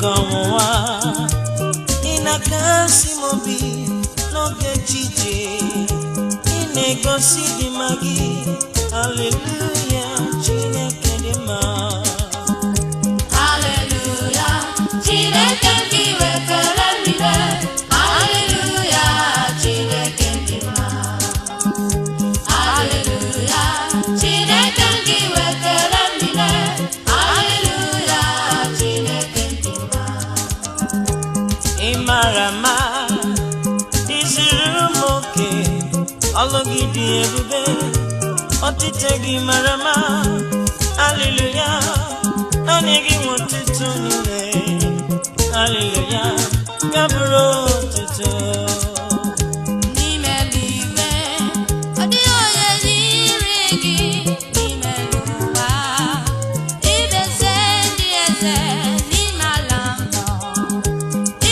n'ogonwa inakasi mobi n'oge chije inegosi di magi. Hallelujah, Chineke di ma. Hallelujah, Chineke di wekele mire. Hallelujah, Chineke di ma. Hallelujah, Chineke di wekele mire. Hallelujah, Chineke di ma. Imarama disiru moke ologidi ebube otitegi marama. Hallelujah, onegi motutu nile. Hallelujah, kaburo tutu. Nimeliwe, adioye nirigi. Nimeluwa, ibeze ndieze nimalamo.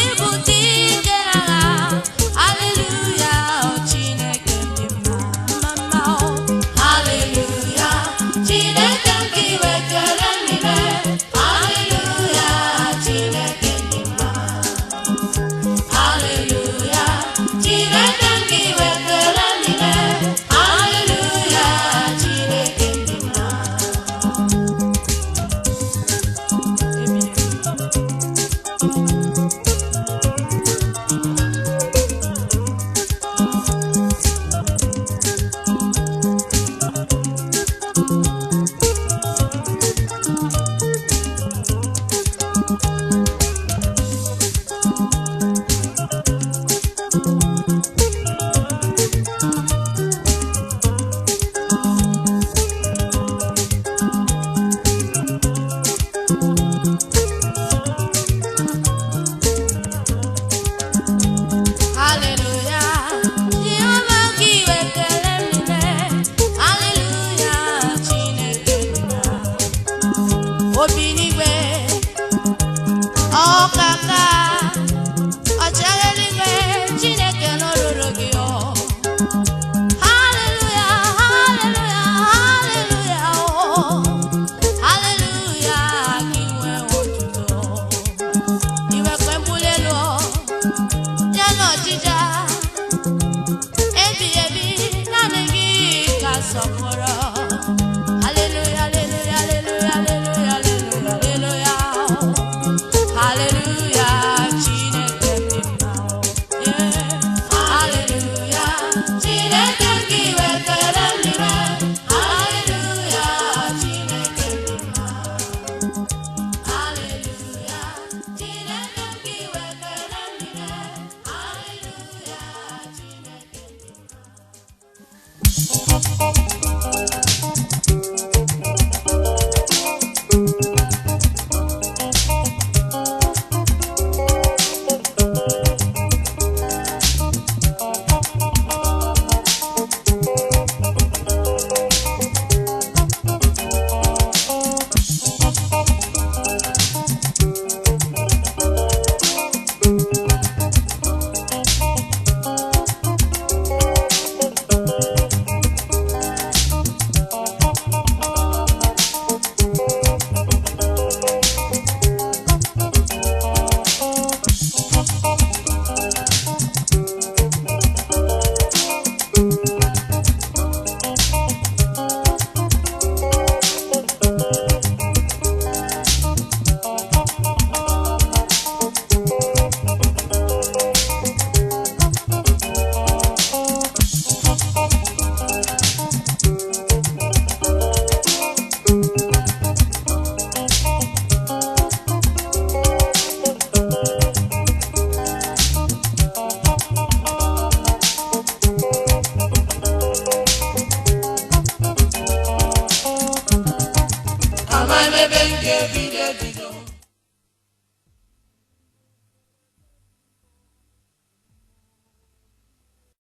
Ibutike nala, hallelujah, Chineke di mama. Hallelujah, Chineke di wekele mire. Hallelujah, Chineke di mama. Hallelujah, Chineke di wekele mire. Hallelujah, Chineke di mama. Hallelujah, Jehovah di wekele mire. Hallelujah, Chineke di mama. Obidigbo, ọkaka, ọchagharịgwe, Chineke n'olulu gị ọ. Hallelujah, hallelujah, hallelujah, oh. Hallelujah, gị nwee otuto. Iwekwe mbuli elu ọ, ya na ọchịcha, ebi ebi, naanị gị ka sọpụrụ. Hallelujah, hallelujah, hallelujah, hallelujah, hallelujah, hallelujah. Hallelujah, Chineke di mma. Yeah. Hallelujah, Chineke di wekele mire. Hallelujah, Chineke di mma. Hallelujah, Chineke di wekele mire. Hallelujah, Chineke di Amame benge